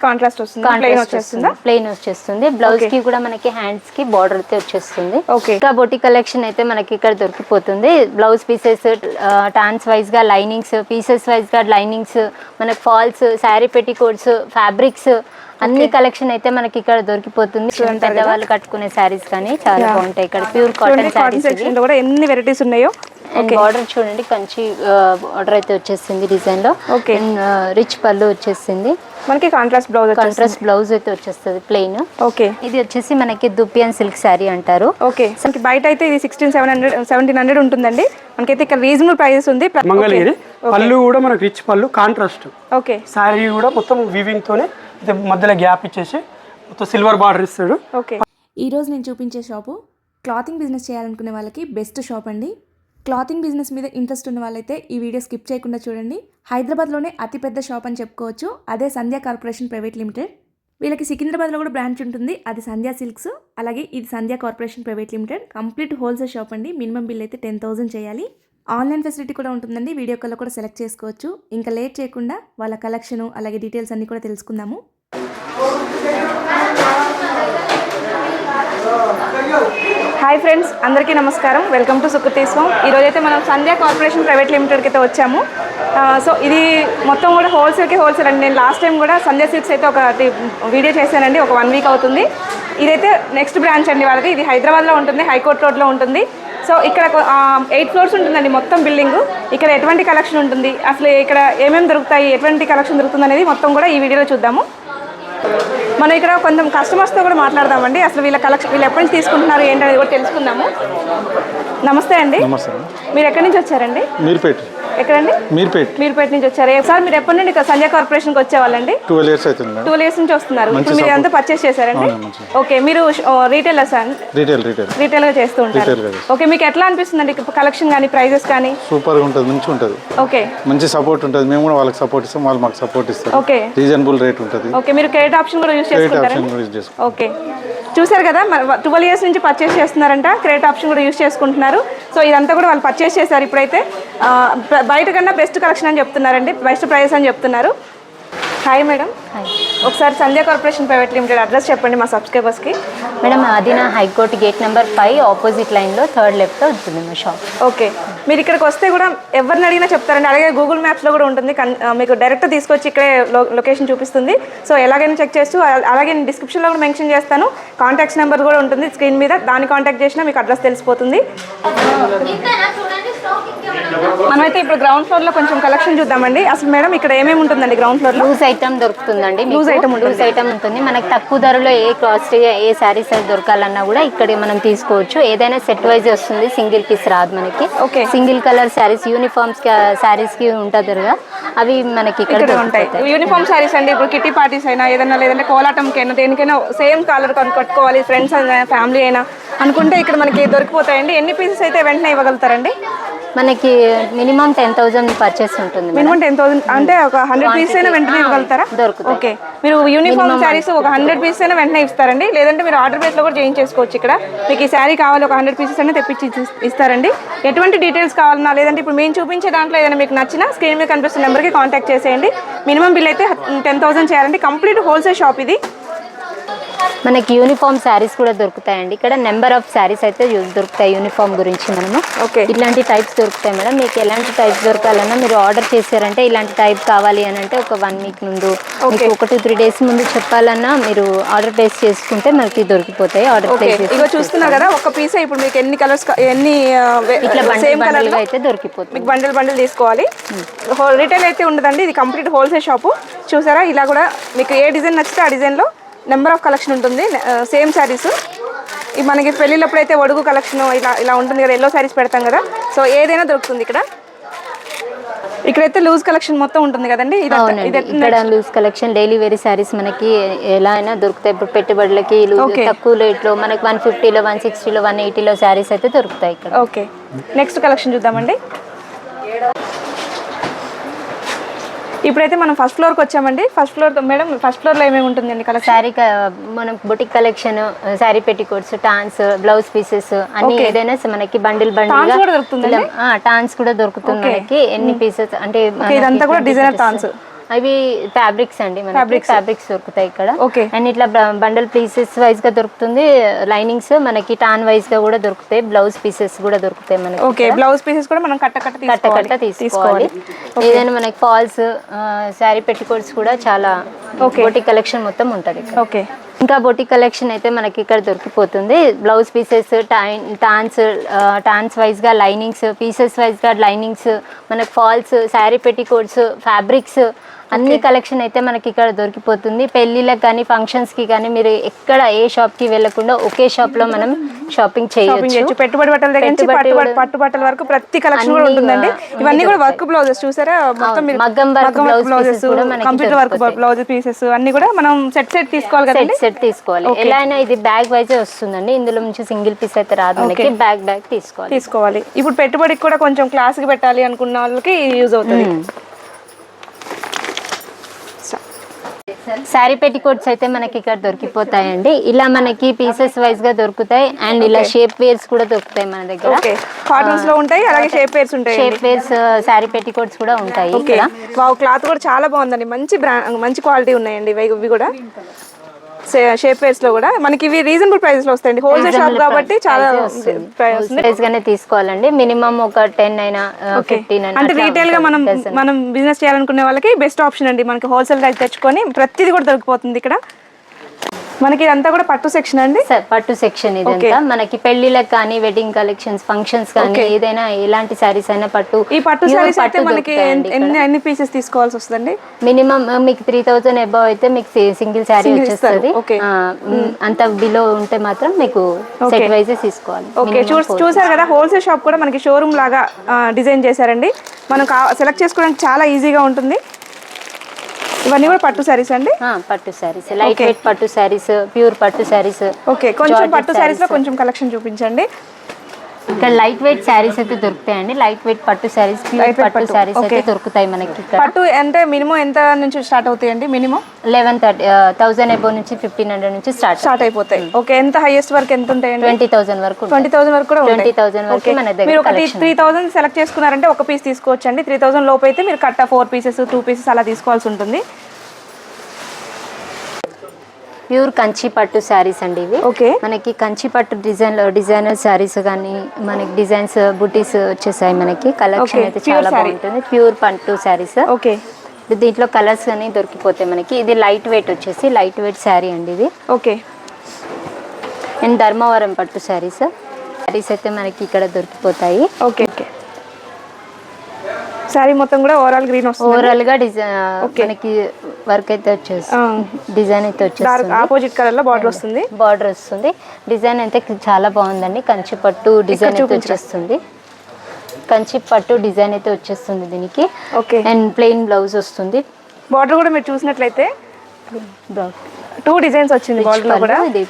Contrast వస్తుంది, plain వచ్చేస్తుంది. Blouse కి కూడా మనకి హ్యాండ్స్ కి బార్డర్ అయితే వచ్చేస్తుంది. ఓకే, ఇంకా బొటి కలెక్షన్ అయితే మనకి ఇక్కడ దొరికిపోతుంది. బ్లౌజ్ పీసెస్ టాన్స్ వైజ్ గా లైనింగ్స్, పీసెస్ వైజ్ గా లైనింగ్స్, మనకి ఫాల్స్, శారీ పెట్టికోట్స్, ఫ్యాబ్రిక్స్ అన్ని కలెక్షన్ అయితే మనకి ఇక్కడ దొరికిపోతుంది. పెద్దవాళ్ళు కట్టుకునే శారీస్ కానీ చాలా బాగుంటాయి. ఇక్కడ ప్యూర్ కాటన్ శారీస్ కూడా ఎన్ని వెరైటీస్ ఉన్నాయో. బార్డర్ చూడండి, కంచి బార్డర్ అయితే వచ్చేసింది డిజైన్ లో. రిచ్ పళ్ళు వచ్చేసింది మనకి, కాంట్రాస్ట్ బ్లౌజ్ అయితే వచ్చేస్తుంది ప్లెయిన్. ఓకే, ఇది వచ్చేసి మనకి దుపియన్ సిల్క్ శారీ అంటారు. ఓకే, మనకి బయట అయితే ఇది 1600-1700 ఉంటుందండి. మనకైతే ఇక్కడ రీజనబుల్ ప్రైసెస్ ఉంది. మంగళగిరి పళ్ళు కూడా మనకి రిచ్ పళ్ళు, కాంట్రాస్ట్. ఓకే, శారీ కూడా మొత్తం వీవింగ్ తోనే మధ్యలో గ్యాప్ ఇచ్చేసి మొత్తం సిల్వర్ బార్డర్ ఇస్తాడు. ఓకే, ఈ రోజు నేను చూపించే షాపు క్లాతింగ్ బిజినెస్ చేయాలనుకునే వాళ్ళకి బెస్ట్ షాప్ అండి. క్లాతింగ్ బిజినెస్ మీద ఇంట్రెస్ట్ ఉన్న వాళ్ళైతే ఈ వీడియో స్కిప్ చేయకుండా చూడండి. హైదరాబాద్లోనే అతిపెద్ద షాప్ అని చెప్పుకోవచ్చు. అదే సంధ్యా కార్పొరేషన్ ప్రైవేట్ లిమిటెడ్. వీళ్ళకి సికింద్రాబాద్లో కూడా బ్రాంచ్ ఉంటుంది, అది సంధ్యా సిల్క్స్. అలాగే ఇది Sandhya corporation private limited. Complete wholesale shop అండి. మినిమం బిల్ అయితే 10,000 చేయాలి. ఆన్లైన్ ఫెసిలిటీ కూడా ఉంటుందండి. వీడియో కాల్లో కూడా సెలెక్ట్ చేసుకోవచ్చు. ఇంకా లేట్ చేయకుండా వాళ్ళ కలెక్షను అలాగే డీటెయిల్స్ అన్నీ కూడా తెలుసుకుందాము. హాయ్ ఫ్రెండ్స్, అందరికీ నమస్కారం. Welcome to Sukriti's home. ఈరోజైతే మనం సంధ్యా కార్పొరేషన్ ప్రైవేట్ లిమిటెడ్కి అయితే వచ్చాము. సో ఇది మొత్తం కూడా హోల్సేల్ అండి. నేను లాస్ట్ టైం కూడా సంధ్యా సిల్క్స్ అయితే ఒక వీడియో చేశానండి, ఒక 1 వీక్ అవుతుంది. ఇదైతే నెక్స్ట్ బ్రాంచ్ అండి వాళ్ళది. ఇది హైదరాబాద్లో ఉంటుంది, హైకోర్ట్ రోడ్లో ఉంటుంది. సో ఇక్కడ 8 ఫ్లోర్స్ ఉంటుందండి మొత్తం బిల్డింగ్. ఇక్కడ ఎటువంటి కలెక్షన్ ఉంటుంది, అసలు ఇక్కడ ఏమేమి దొరుకుతాయి, ఎటువంటి కలెక్షన్ దొరుకుతుంది అనేది మొత్తం కూడా ఈ వీడియోలో చూద్దాము. మనం ఇక్కడ కొంచెం కస్టమర్స్తో కూడా మాట్లాడదామండి. అసలు వీళ్ళ కలెక్షన్, వీళ్ళు ఎప్పటి నుంచి తీసుకుంటున్నారు ఏంటనేది కూడా తెలుసుకుందాము. నమస్తే అండి. మీరు ఎక్కడి నుంచి వచ్చారండి? మీర్పేట. ఎక్కడండి? మీర్పేట నుంచి వచ్చారు. సార్ మీరు ఎప్పటి నుండి సంధ్యా కార్పొరేషన్కి వచ్చేవాళ్ళండి? 12 ఇయర్స్ అవుతుంది. 12 ఇయర్స్ నుంచి వస్తున్నారు. ఇప్పుడు మీరు అంతా పర్చేస్ చేశారండి? ఓకే, మీరు రీటైలర్స్ అండి? రీటైల్గా చేస్తూ ఉంటారు. ఓకే, మీకు ఎట్లా అనిపిస్తుందండి కలెక్షన్ కానీ ప్రైజెస్ కానీ? సూపర్గా ఉంటుంది, మంచిగా ఉంటుంది. ఓకే, మంచి సపోర్ట్ ఉంటుంది. మేము కూడా వాళ్ళకి సపోర్ట్ ఇస్తాం, వాళ్ళు మాకు సపోర్ట్ ఇస్తారు. ఓకే, రీజనబుల్ రేట్ ఉంటుంది. ఓకే, మీరు క్రెడిట్ ఆప్షన్ కూడా యూజ్ చేసుకుంటారు? ఓకే, చూసారు కదా, 12 ఇయర్స్ నుంచి పర్చేస్ చేస్తున్నారంట, క్రెడిట్ ఆప్షన్ కూడా యూజ్ చేసుకుంటున్నారు. సో ఇదంతా కూడా వాళ్ళు పర్చేస్ చేశారు. ఇప్పుడైతే బయట కన్నా బెస్ట్ కలెక్షన్ అని చెప్తున్నారండి, బెస్ట్ ప్రైస్ అని చెప్తున్నారు. Hi madam. ఒకసారి సంధ్యా కార్పొరేషన్ ప్రైవేట్ లిమిటెడ్ అడ్రస్ చెప్పండి మా సబ్స్క్రైబర్స్కి. మేడం, అది నా హైకోర్ట్ గేట్ నెంబర్ 5 ఆపోజిట్ లైన్లో 3rd లెఫ్ట్లో ఉంటుంది మా షాప్. ఓకే, మీరు ఇక్కడికి వస్తే కూడా ఎవరిని అడిగినా చెప్తారండి. అలాగే గూగుల్ మ్యాప్స్లో కూడా ఉంటుంది, మీకు డైరెక్ట్ తీసుకొచ్చి ఇక్కడే లొకేషన్ చూపిస్తుంది. సో ఎలాగైనా చెక్ చేస్తూ, అలాగే నేను డిస్క్రిప్షన్లో కూడా మెన్షన్ చేస్తాను. కాంటాక్ట్స్ నెంబర్ కూడా ఉంటుంది స్క్రీన్ మీద, దాన్ని కాంటాక్ట్ చేసినా మీకు అడ్రస్ తెలిసిపోతుంది. మనమైతే ఇప్పుడు గ్రౌండ్ ఫ్లోర్లో కొంచెం కలెక్షన్ చూద్దామండి. అసలు మేడం ఇక్కడ ఏమేమి ఉంటుందండి గ్రౌండ్ ఫ్లోర్లో? లూజ్ ఐటమ్ దొరుకుతుందండి. లూజ్ ఐటమ్ ఉంటుంది. మనకి తక్కువ ధరలో ఏ కాస్ట్ ఏ శారీస్ దొరకాలన్నా కూడా ఇక్కడ మనం తీసుకోవచ్చు. ఏదైనా సెట్ వైజ్ వస్తుంది, సింగిల్ పీస్ రాదు మనకి. Okay, single colour saris, uniforms saris కి ఉంటుంది కదా, అవి మనకి ఇక్కడ ఉంటాయి. యూనిఫామ్ శారీస్ అండి. ఇప్పుడు కిటీ పార్టీస్ అయినా ఏదైనా, లేదంటే కోలాటంకి అయినా, దేనికైనా సేమ్ కలర్ కట్టుకోవాలి, ఫ్రెండ్స్ అయినా ఫ్యామిలీ అయినా అనుకుంటే ఇక్కడ మనకి దొరికిపోతాయండి. ఎన్ని పీసెస్ అయితే వెంటనే ఇవ్వగలుగుతారండి? మనకి మినిమం 10,000 పర్చేస్ ఉంటుంది. మినిమం 10,000 అంటే ఒక 100 పీసెస్ అయినా వెంటనే ఇవ్వగలుగుతారా? దొరుకుతుంది. ఓకే, మీరు యూనిఫామ్ శారీస్ ఒక 100 పీసెస్ అయినా వెంటనే ఇస్తారండి, లేదంటే మీరు ఆర్డర్ బేస్లో కూడా చేయించేసుకోవచ్చు. ఇక్కడ మీకు ఈ శారీ కావాలి, ఒక 100 పీసెస్ అయినా తెప్పించి ఇస్తారండి. ఎటువంటి డీటెయిల్స్ కావాలన్నా, లేదంటే ఇప్పుడు మేము చూపించే దాంట్లో ఏదైనా మీకు నచ్చినా స్క్రీన్ మీద కనిపిస్తున్న నెంబర్కి కాంటాక్ట్ చేసేయండి. మినిమం బిల్ అయితే 10,000 చేయాలండి. కంప్లీట్ హోల్సేల్ షాప్ ఇది. మనకి యూనిఫామ్ శారీస్ కూడా దొరుకుతాయండి. ఇక్కడ నెంబర్ ఆఫ్ శారీస్ అయితే దొరుకుతాయి యూనిఫామ్ గురించి. మనము ఇలాంటి టైప్స్ దొరుకుతాయి మేడం. మీకు ఎలాంటి టైప్స్ దొరకాలన్నా మీరు ఆర్డర్ చేశారంటే, ఇలాంటి టైప్ కావాలి అని అంటే ఒక 1 వీక్ ముందు, మీకు 1-3 డేస్ ముందు చెప్పాలన్నా మీరు ఆర్డర్ ప్లేస్ చేసుకుంటే మనకి దొరికిపోతాయి. ఆర్డర్ ప్లేస్ ఇగో చూస్తున్నారు కదా, ఒక పీస్ ఇప్పుడు మీకు ఎన్ని కలర్స్, ఎన్ని ఇట్లా బండిల్ అయితే దొరికిపోతుంది. మీకు బండిల్ తీసుకోవాలి. రిటైల్ అయితే ఉండదండి, ఇది కంప్లీట్ హోల్సేల్ షాపు. చూసారా, ఇలా కూడా మీకు ఏ డిజైన్ నచ్చితే ఆ డిజైన్లో నెంబర్ ఆఫ్ కలెక్షన్ ఉంటుంది. సేమ్ శారీస్ మనకి పెళ్ళిళ్ళప్పుడు అయితే ఒడుగు కలెక్షన్ ఇలా ఉంటుంది కదా, ఎల్లో శారీస్ పెడతాం కదా, సో ఏదైనా దొరుకుతుంది ఇక్కడ. ఇక్కడైతే లూజ్ కలెక్షన్ మొత్తం ఉంటుంది కదండి. ఇక్కడ loose collection, daily wear saris మనకి ఎలా అయినా దొరుకుతాయి. ఇప్పుడు పెట్టుబడులకి తక్కువ రేట్లో మనకి 150లో, 160లో, 180లో శారీస్ అయితే దొరుకుతాయి ఇక్కడ. ఓకే, నెక్స్ట్ కలెక్షన్ చూద్దామండి. ఇప్పుడైతే మనం ఫస్ట్ ఫ్లోర్కి వచ్చామండి. ఫస్ట్ ఫ్లోర్ మేడం, ఫస్ట్ ఫ్లోర్లో ఏమేమి ఉంటుందండి కలెక్షన్? శారీ మనం బొటిక్ కలెక్షన్, శారీ పెట్టికోట్స్, టాన్స్, బ్లౌజ్ పీసెస్ అన్ని ఏదైనా మనకి బండిల్ దొరుకుతుంది. టాన్స్ కూడా దొరుకుతుంది మనకి. ఎన్ని పీసెస్ అంటే ఇదంతా కూడా డిజైనర్ టాన్స్. అవి ఫ్యాబ్రిక్స్ అండి, మనకి ఫ్యాబ్రిక్స్ దొరుకుతాయి ఇక్కడ. ఓకే. అండ్ ఇట్లా బండల్ పీసెస్ వైజ్ గా దొరుకుతుంది. లైనింగ్స్ మనకి టాన్ వైజ్ గా కూడా దొరుకుతాయి. బ్లౌజ్ పీసెస్ కూడా దొరుకుతాయి మనకి. ఓకే, బ్లౌజ్ పీసెస్ కూడా మనం కట్ట తీసుకోవాలి. ఏదైనా మనకి ఫాల్స్ శారీ పెట్టికోట్స్ కూడా చాలా బొటిక్ కలెక్షన్ మొత్తం ఉంటుంది. ఓకే. ఇంకా బొటిక్ కలెక్షన్ అయితే మనకి ఇక్కడ దొరికిపోతుంది. బ్లౌజ్ పీసెస్, టాన్స్ వైజ్ గా లైనింగ్స్, పీసెస్ వైజ్ గా లైనింగ్స్, మనకి ఫాల్స్, శారీ పెట్టికోట్స్, ఫ్యాబ్రిక్స్ అన్ని కలెక్షన్ అయితే మనకి ఇక్కడ దొరికిపోతుంది. పెళ్లిళ్ళకి కానీ ఫంక్షన్స్ కి కానీ మీరు ఎక్కడ ఏ షాప్ కి వెళ్ళకుండా ఒకే షాప్ లో మనం షాపింగ్ చేయొచ్చు. పెట్టుబడి బట్టల దగ్గర నుంచి పట్టు బట్టల వరకు ప్రతి కలెక్షన్ కూడా ఉంటుందండి. ఇవన్నీ కూడా వర్క్ బ్లౌజెస్ చూసారా, మొత్తం మగ్గం work blouses, computer work blouse pieces అన్ని కూడా మనం సెట్ తీసుకోవాలి కదా. సెట్ తీసుకోవాలి. ఎలా అయినా ఇది బ్యాగ్ వైజ్ వస్తుందండి, ఇందులో నుంచి సింగిల్ పీస్ అయితే రాదు మనకి. బ్యాగ్ తీసుకోవాలి. ఇప్పుడు పెట్టుబడికి కూడా కొంచెం క్లాస్ కి పెట్టాలి అనుకున్న వాళ్ళకి యూజ్ అవుతుంది. శారీ పెట్టికోట్స్ అయితే మనకి ఇక్కడ దొరికిపోతాయండి. ఇలా మనకి పీసెస్ వైజ్ గా దొరుకుతాయి. అండ్ ఇలా షేప్ వేర్స్ కూడా దొరుకుతాయి మన దగ్గర. కాటన్స్ లో ఉంటాయి, అలాగే షేప్ వేర్స్ ఉంటాయి. షేప్ వేర్స్ శారీ పెట్టికోట్స్ కూడా ఉంటాయి. క్లాత్ కూడా చాలా బాగుందండి, మంచి క్వాలిటీ ఉన్నాయండి ఇవి కూడా. షేప్ వేర్స్ లో కూడా మనకి ఇవి రీజనబుల్ ప్రైసెస్ లో వస్తాయండి. హోల్సేల్ షాప్ కాబట్టి చాలా ప్రైస్ గానే తీసుకోవాలండి. మినిమం ఒక 10 అయినా 15 అయినా. అంటే రీటైల్ గా మనం బిజినెస్ చేయాలనుకునే వాళ్ళకి బెస్ట్ ఆప్షన్ అండి. మనకి హోల్సేల్ రేట్ తెచ్చుకొని ప్రతిదీ కూడా దొరికిపోతుంది ఇక్కడ. మనకి ఇదంతా కూడా పట్టు సెక్షన్ అండి. పట్టు సెక్షన్ ఇదంతా మనకి పెళ్లిళ్ళకి కానీ, వెడ్డింగ్ కలెక్షన్స్, ఫంక్షన్స్ కానీ, ఏదైనా ఎలాంటి సారీస్ అయినా పట్టు. ఈ పట్టు సారీస్ అయితే మనకి ఎన్ని పీసెస్ తీసుకోవాల్సి వస్తుందండి? మినిమం మీకు 3000 అబౌవ్ అయితే మీకు సింగిల్ సారీ వచ్చేస్తుంది. అంత బిలో ఉంటే మాత్రం మీకు సెట్ వైజ్ తీసుకోవాలి. ఓకే, చూసారు కదా, హోల్సేల్ షాప్ కూడా మనకి షోరూమ్ లాగా డిజైన్ చేశారండి. మనం సెలెక్ట్ చేసుకోవడానికి చాలా ఈజీగా ఉంటుంది. ఇవన్నీ కూడా పట్టు సారీస్ అండి. పట్టు సారీస్, లైట్ వెయిట్ పట్టు సారీస్, ప్యూర్ పట్టు సారీస్. ఓకే, కొంచెం పట్టు సారీస్ లో కొంచెం కలెక్షన్ చూపించండి. ఇక్కడ లైట్ వెయిట్ సారీస్ అయితే దొరుకుతాయండి. లైట్ వెయిట్ పట్టు సారీస్, ప్యూర్ పట్టు సారీస్ అయితే దొరుకుతాయి మనకి. పట్టు అంటే మినిమం ఎంత నుంచి స్టార్ట్ అవుతాయండి? మినిమం 11,000 అబౌవ్ నుంచి 1500 నుంచి స్టార్ట్ అయిపోతాయి. ఓకే, ఎంత హైయెస్ట్ వరకు ఎంత ఉంటాయండి? 20,000 వరకు. 20,000 వరకు కూడా 20,000 వరకు మన దగ్గర. మీరు ఒక 3000 సెలెక్ట్ చేసుకున్నారంటే ఒక పీస్ తీసుకోవచ్చండి. 3000 లోపు అయితే మీరు కట్ట 4 పీసెస్ 2 పీసెస్ అలా తీసుకోవాల్సి ఉంటుంది. ప్యూర్ కంచి పట్టు శారీస్ అండి ఇవి. ఓకే, మనకి కంచి పట్టు డిజైనర్ శారీస్ కానీ, మనకి డిజైన్స్ బుటీస్ వచ్చేసాయి మనకి. కలెక్షన్ అయితే చాలా బాగుంటుంది. ప్యూర్ పట్టు శారీస్. ఓకే, దీంట్లో కలర్స్ అని దొరికిపోతాయి మనకి. ఇది లైట్ వెయిట్ వచ్చేసి లైట్ వెయిట్ శారీ అండి ఇది. ఓకే. అండ్ ధర్మవరం పట్టు శారీస్ అయితే మనకి ఇక్కడ దొరికిపోతాయి. Okay, okay. సారీ మొత్తం కూడా ఓవరాల్ గ్రీన్ వస్తుంది. ఓవరాల్ గా మనకి వర్క్ అయితే వచ్చేస్తుంది. డిజైన్ అయితే వచ్చేస్తుంది. ఆపోజిట్ కలర్ లో బార్డర్ వస్తుంది. డిజైన్ అయితే చాలా బాగుందండి. కంచి పట్టు డిజైన్ అయితే వచ్చేస్తుంది. కంచి పట్టు డిజైన్ అయితే వచ్చేస్తుంది దీనికి. ఓకే, అండ్ ప్లెయిన్ బ్లౌజ్ వస్తుంది. బార్డర్ కూడా మీరు చూసినట్లయితే 2 డిజైన్స్ వచ్చింది బార్డర్ లో కూడా. ఇది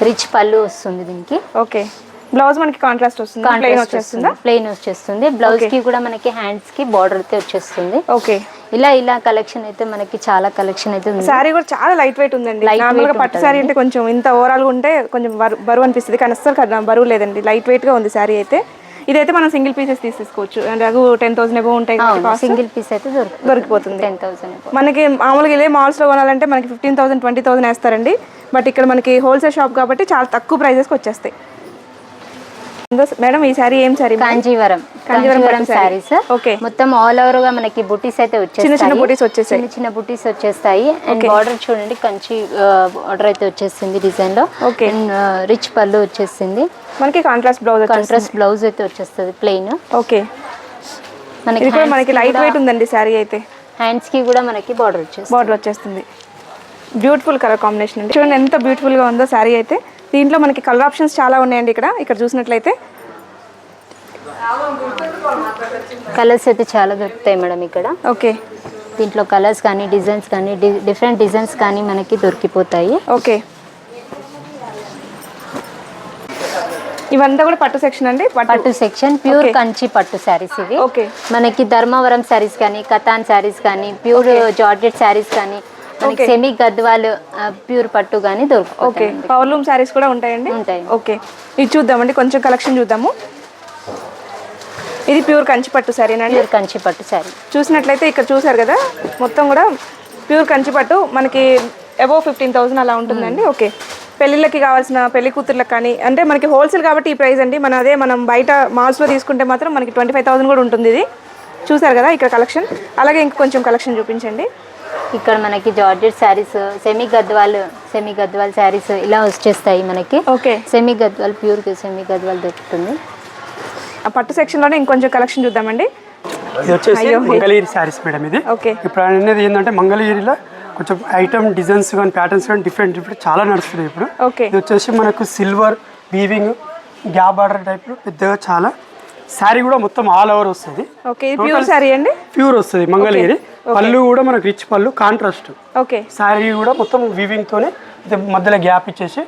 రిచ్ పళ్ళు వస్తుంది దీనికి. ఓకే, బ్లౌజ్ మనకి కాంట్రాస్ట్ వస్తుంది. ప్లెయిన్ వచ్చేస్తుంది. బ్లౌజ్ కి కూడా మనకి హ్యాండ్స్ కి బార్డర్ అయితే వచ్చేస్తుంది. ఓకే, ఇలా కలెక్షన్ అయితే మనకి చాలా కలెక్షన్ అయితే ఉంది. సారీ కూడా చాలా లైట్ వెయిట్ ఉందండి. నార్మల్ గా పట్టు సారీ అంటే కొంచెం ఇంత ఓవరాల్ గా ఉంటే కొంచెం బరువు అనిపిస్తుంది, కానీ అస్సలు బరువు లేదండి. లైట్ వెయిట్ గా ఉంది సారీ అయితే. ఇదైతే మనం సింగిల్ పీసెస్ తీసుకోవచ్చు. అంటే 10,000 అబౌవ్ ఉంటాయి. సింగిల్ పీస్ అయితే దొరికిపోతుంది. 10,000 మనకి మామూలుగా ఇదే మాల్స్ లో కొనాలంటే మనకి 15,000 20,000 వేస్తారండి. బట్ ఇక్కడ మనకి హోల్సేల్ షాప్ కాబట్టి చాలా తక్కువ ప్రైజెస్కి వచ్చేస్తాయి. మేడం ఈ సారీ ఏం సారీ? కాంజీవరం సారీస్. ఓకే, మొత్తం ఆల్ ఓవర్ గా మనకి బుటీస్ అయితే వచ్చేస్తాయి. చిన్న బుటీస్ వచ్చేస్తాయి. అండ్ బార్డర్ చూడండి, కంచి బార్డర్ అయితే వచ్చేసింది డిజైన్ లో. ఓకే, రిచ్ పళ్ళు వచ్చేసింది మనకి. కాంట్రాస్ట్ బ్లౌజ్ అయితే వచ్చేస్తుంది ప్లెయిన్. ఓకే, మనకి లైట్ వెయిట్ ఉందండి సారీ అయితే. హ్యాండ్స్ కి కూడా మనకి బార్డర్ వచ్చేస్తుంది. బ్యూటిఫుల్ కలర్ కాంబినేషన్ అండి. చూడండి ఎంత బ్యూటిఫుల్ గా ఉందో సారీ అయితే. దీంట్లో మనకి కలర్ ఆప్షన్స్ చాలా ఉన్నాయండి. ఇక్కడ చూసినట్లయితే కలర్స్ అయితే చాలా దొరుకుతాయి మేడం ఇక్కడ. ఓకే, దీంట్లో కలర్స్ కానీ, డిజైన్స్ కానీ, డిఫరెంట్ డిజైన్స్ కానీ మనకి దొరికిపోతాయి. ఓకే, ఇవంతా కూడా పట్టు సెక్షన్ అండి. పట్టు సెక్షన్ ప్యూర్ కంచి పట్టు శారీస్ ఇవి. ఓకే, మనకి ధర్మవరం శారీస్ కానీ, కతాన్ శారీస్ కానీ, ప్యూర్ జార్జెట్ శారీస్ కానీ, సెమీ గద్వాల్ ప్యూర్ పట్టు కానీ దొరుకుతాయి. ఓకే, పవర్లూమ్ శారీస్ కూడా ఉంటాయండి. ఉంటాయి. ఓకే, ఇది చూద్దామండి, కొంచెం కలెక్షన్ చూద్దాము. ఇది ప్యూర్ కంచిపట్టు శారీనండి. ప్యూర్ కంచిపట్టు శారీ. చూసినట్లయితే ఇక్కడ చూసారు కదా మొత్తం కూడా ప్యూర్ కంచిపట్టు మనకి అబోవ్ 15,000 అలా ఉంటుందండి. ఓకే, పెళ్ళిళ్ళకి కావాల్సిన పెళ్లి కూతుర్లకు కానీ అంటే మనకి హోల్సేల్ కాబట్టి ఈ ప్రైస్ అండి. మనం బయట మాల్స్లో తీసుకుంటే మాత్రం మనకి 25,000 కూడా ఉంటుంది. ఇది చూసారు కదా ఇక్కడ కలెక్షన్. అలాగే ఇంకా కొంచెం కలెక్షన్ చూపించండి. ఇక్కడ మనకి జార్జెట్ శారీస్, సెమీ గద్వాల్ శారీస్ ఇలా వచ్చేస్తాయి మనకి. Okay, semi Gadwal, pure semi Gadwal దొరుకుతుంది. ఆ పట్టు సెక్షన్లోనే ఇంకొంచెం కలెక్షన్ చూద్దామండి. ఇది వచ్చేసి మంగళగిరి శారీస్ మేడం. ఇది ఓకే, ఇప్పుడు అనేది ఏంటంటే మంగళగిరిలో కొంచెం ఐటమ్ డిజైన్స్ కానీ ప్యాటర్న్స్ కానీ డిఫరెంట్ చాలా నడుస్తున్నాయి ఇప్పుడు. ఓకే, ఇది వచ్చేసి మనకు silver weaving gap border type పెద్దగా చాలా శారీ కూడా మొత్తం ఆల్ ఓవర్ వస్తుంది. ఓకే, ఇది ప్యూర్ శారీ అండి. ప్యూర్ వస్తుంది మంగళగిరి. పళ్ళు కూడా మనకు రిచ్ పళ్ళు కాంట్రాస్ట్. ఓకే, శారీ కూడా మొత్తం వీవింగ్ తోనే మధ్యలో గ్యాప్ ఇచ్చేసి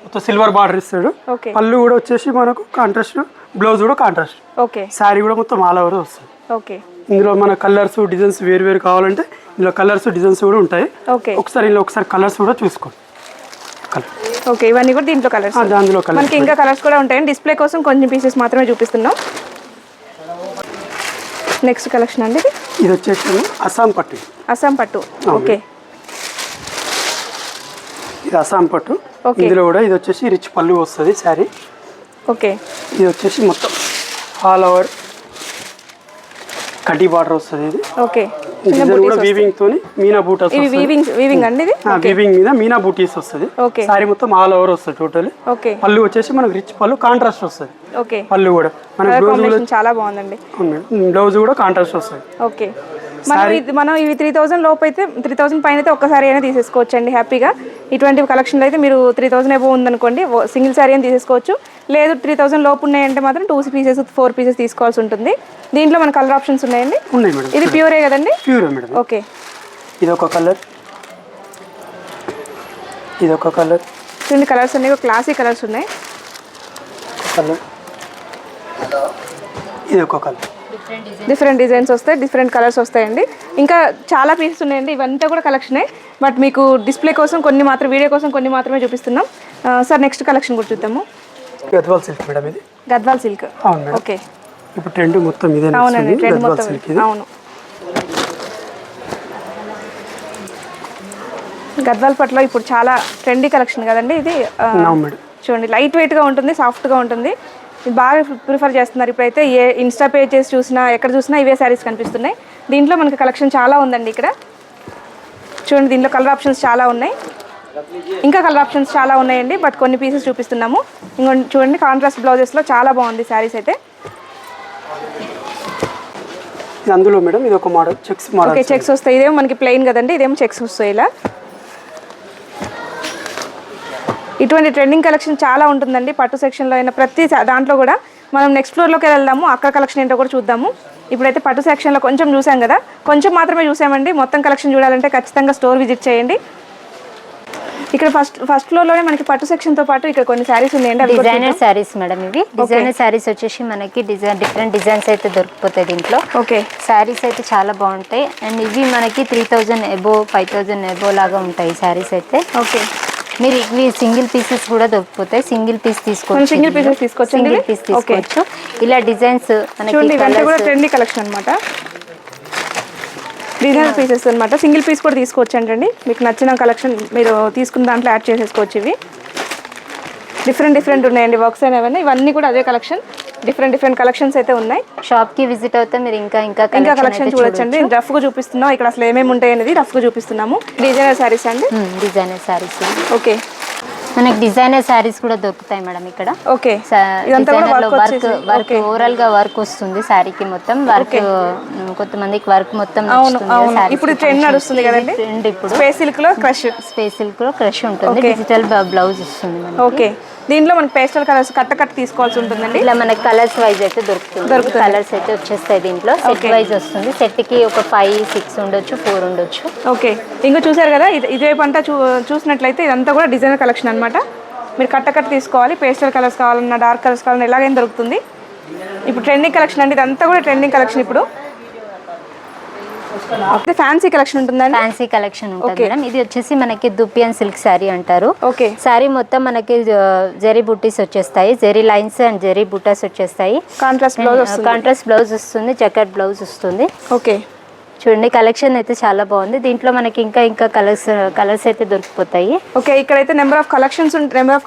మొత్తం సిల్వర్ బార్డర్ ఇస్తాడు. ఓకే, పళ్ళు కూడా వచ్చేసి మనకు కాంట్రాస్ట్, బ్లౌజ్ కూడా కాంట్రాస్ట్. ఓకే, శారీ కూడా మొత్తం ఆల్ ఓవర్ వస్తుంది. ఓకే, ఇందులో మన కలర్స్ డిజైన్స్ వేరు కావాలంటే ఇందులో కలర్స్ డిజైన్స్ కూడా ఉంటాయి. ఓకే, ఒకసారి కలర్స్ కూడా చూసుకోండి. ఓకే, ఇవన్నీ కూడా దీంట్లో కలర్స్. అందులో కలర్స్ మనకి ఇంకా కలర్స్ కూడా ఉంటాయండి. డిస్ప్లే కోసం కొన్ని పీసెస్ మాత్రమే చూపిస్తున్నాం. నెక్స్ట్ కలెక్షన్ అండి. ఇది వచ్చేసి అస్సాం పట్టు. అస్సాం పట్టు. ఓకే, ఇది అస్సాం పట్టు. ఓకే, ఇందులో కూడా ఇది వచ్చేసి రిచ్ పళ్ళు వస్తుంది శారీ. ఓకే, ఇది వచ్చేసి మొత్తం ఆల్ ఓవర్ కడ్డీ బార్డర్ వస్తుంది. ఇది ఓకే, డిజైన్ కూడా వీవింగ్ తోని మీనా బూటాస్. ఇవి వీవింగ్ అండి. ఇది వీవింగ్ మీద మీనా బూటీస్ వస్తుంది. ఓకే, శారీ మొత్తం ఆల్ ఓవర్ వస్తుంది టోటల్. ఓకే, పళ్ళు వచ్చేసి మనకు రిచ్ పళ్ళు కాంట్రాస్ట్ వస్తుంది. ఓకే, పళ్ళు కూడా మనకు కాంబినేషన్ చాలా బాగుందండి. బ్లౌజ్ కూడా కాంట్రాస్ట్ వస్తుంది. ఓకే, మనం ఇవి 3,000 లోపు అయితే 3,000 పైన అయితే ఒక్కసారి అయినా తీసేసుకోవచ్చు అండి హ్యాపీగా. ఇటువంటి కలెక్షన్లో అయితే మీరు 3,000 ఎబో ఉందనుకోండి సింగిల్ సారీ అయినా తీసేసుకోవచ్చు. లేదు 3,000 లోపు ఉన్నాయంటే మాత్రం 2 పీసెస్ 4 పీసెస్ తీసుకోవాల్సి ఉంటుంది. దీంట్లో మన కలర్ ఆప్షన్స్ ఉన్నాయండి. ఉన్నాయి మేడం. ఇది ప్యూరే కదండి? ప్యూరే మేడం. ఓకే, ఇది ఒక కలర్, ఇది ఒక కలర్. చూడండి కలర్స్ అన్ని క్లాసిక్ కలర్స్ ఉన్నాయి. కలర్, ఇది ఒక కలర్. డిఫరెంట్ డిజైన్స్ వస్తాయి, డిఫరెంట్ కలర్స్ వస్తాయండి. ఇంకా చాలా పీసెస్ ఉన్నాయండి. ఇవంతా కూడా కలెక్షనే, బట్ మీకు డిస్ప్లే కోసం కొన్ని మాత్రం, వీడియో కోసం కొన్ని మాత్రమే చూపిస్తున్నాం. సార్ నెక్స్ట్ కలెక్షన్ కూడా చూద్దాము. Gadwal silk madam. ఇది గద్వాల్ సిల్క్. అవును మేడం. ఓకే, ఇప్పుడు ట్రెండ్ మొత్తం ఇదే. అవునండి, ట్రెండ్ మొత్తం. అవును, గద్వాల్ పట్లో ఇప్పుడు చాలా ట్రెండీ కలెక్షన్ కదండి ఇది. చూడండి లైట్ వెయిట్గా ఉంటుంది, సాఫ్ట్గా ఉంటుంది. ఇది బాగా ప్రిఫర్ చేస్తున్నారు ఇప్పుడైతే. ఏ ఇన్స్టా పేజెస్ చూసినా ఎక్కడ చూసినా ఇవే శారీస్ కనిపిస్తున్నాయి. దీంట్లో మనకి కలెక్షన్ చాలా ఉందండి ఇక్కడ. చూడండి దీంట్లో కలర్ ఆప్షన్స్ చాలా ఉన్నాయి, ఇంకా కలర్ ఆప్షన్స్ చాలా ఉన్నాయండి, బట్ కొన్ని పీసెస్ చూపిస్తున్నాము. ఇంకొంచెం చూడండి కాంట్రాస్ట్ బ్లౌజెస్లో చాలా బాగుంది శారీస్ అయితే. అందులో మేడం ఇది ఒక model checks model. Okay, checks వస్తాయి. ఇదేమో మనకి ప్లెయిన్ కదండి, ఇదేమో చెక్స్ వస్తాయి ఇలా. ఇటువంటి ట్రెండింగ్ కలెక్షన్ చాలా ఉంటుందండి పట్టు సెక్షన్లో అయినా. ప్రతి దాంట్లో కూడా మనం నెక్స్ట్ ఫ్లోర్లోకి వెళ్దాము, అక్కడ కలెక్షన్ ఏంటో కూడా చూద్దాము. ఇప్పుడైతే పట్టు సెక్షన్లో కొంచెం చూసాం కదా, కొంచెం మాత్రమే చూసామండి. మొత్తం కలెక్షన్ చూడాలంటే ఖచ్చితంగా స్టోర్ విజిట్ చేయండి. ఇక్కడ ఫస్ట్ ఫ్లోర్లోనే మనకి పట్టు సెక్షన్తో పాటు ఇక్కడ కొన్ని శారీస్ ఉన్నాయండి. Designer saris madam. ఇవి డిజైనర్ శారీస్ వచ్చేసి మనకి డిఫరెంట్ డిజైన్స్ అయితే దొరికిపోతాయి దీంట్లో. ఓకే, శారీస్ అయితే చాలా బాగుంటాయి. అండ్ ఇవి మనకి 3,000 ఎబో 5,000 ఎబో లాగా ఉంటాయి శారీస్ అయితే. ఓకే, మీరు ఇవి సింగిల్ పీసెస్ కూడా దొరికిపోతాయి. సింగిల్ పీస్ తీసుకోవచ్చు, సింగిల్ పీసెస్ తీసుకోవచ్చు. ఇలా డిజైన్స్ మనకి ట్రెండీ కలెక్షన్ అనమాట. డిజైనర్ పీసెస్ అనమాట. సింగిల్ పీస్ కూడా తీసుకోవచ్చు అండి. మీకు నచ్చిన కలెక్షన్ మీరు తీసుకున్న దాంట్లో యాడ్ చేసేసుకోవచ్చు. ఇవి డిఫరెంట్ ఉన్నాయండి వర్క్స్ అనేవన్నీ. ఇవన్నీ కూడా అదే కలెక్షన్. డిఫరెంట్ కలెక్షన్స్ అయితే ఉన్నాయి. షాప్కి విజిట్ అవుతే మీరు ఇంకా కలెక్షన్ చూడొచ్చండి. రఫ్గా చూపిస్తున్నాం ఇక్కడ అసలు ఏమేమి ఉంటాయి అనేది రఫ్గా చూపిస్తున్నాము. డిజైనర్ శారీస్ అండి. డిజైనర్ శారీస్. ఓకే, మనకి డిజైనర్ శారీస్ కూడా దొరుకుతాయి మేడం ఇక్కడ. ఓకే, వర్క్ ఓవరాల్ గా వర్క్ వస్తుంది శారీకి మొత్తం. వర్క్ కొంతమందికి వర్క్ మొత్తం ఇప్పుడు ట్రెండ్ నడుస్తుంది కదండి. ఇప్పుడు స్పేస్ సిల్క్ లో క్రష్ ఉంటుంది. డిజిటల్ బ్లౌజ్ వస్తుంది. ఓకే, దీంట్లో మనకి పేస్టల్ కలర్స్ కట్ట తీసుకోవాల్సి ఉంటుందండి. ఇలా మనకి కలర్స్ వైజ్ అయితే దొరుకుతుంది. కలర్స్ అయితే వచ్చేస్తాయి దీంట్లో. సెట్ వైజ్ వస్తుంది. సెట్ కి ఒక 5, 6 ఉండొచ్చు, 4 ఉండొచ్చు. ఓకే, ఇంకా చూసారు కదా ఇటువైపు అంతా చూసినట్లయితే ఇదంతా కూడా డిజైనర్ కలెక్షన్ అనమాట. మీరు కట్ట తీసుకోవాలి. పేస్టల్ కలర్స్ కావాలన్నా, డార్క్ కలర్స్ కావాలన్నా ఎలాగైనా దొరుకుతుంది. ఇప్పుడు ట్రెండింగ్ కలెక్షన్ అండి. ఇదంతా కూడా ట్రెండింగ్ కలెక్షన్. ఇప్పుడు ఓకే ఫ్యాన్సీ కలెక్షన్ ఉంటుందండి. ఫ్యాన్సీ కలెక్షన్ ఉంటుంది మేడం. ఇది వచ్చేసి మనకి దుపియన్ సిల్క్ శారీ అంటారు. ఓకే శారీ మొత్తం మనకి జెరీ బుట్టీస్ వచ్చేస్తాయి, జెరీ లైన్స్ అండ్ జెరీ బుట్టాస్ వచ్చేస్తాయి. కాంట్రాస్ట్ బ్లౌజ్ వస్తుంది, చెకర్ బ్లౌజ్ వస్తుంది. ఓకే చూడండి కలెక్షన్ అయితే చాలా బాగుంది. దీంట్లో మనకి ఇంకా కలర్స్ అయితే దొరికిపోతాయి. ఓకే ఇక్కడైతే నెంబర్ ఆఫ్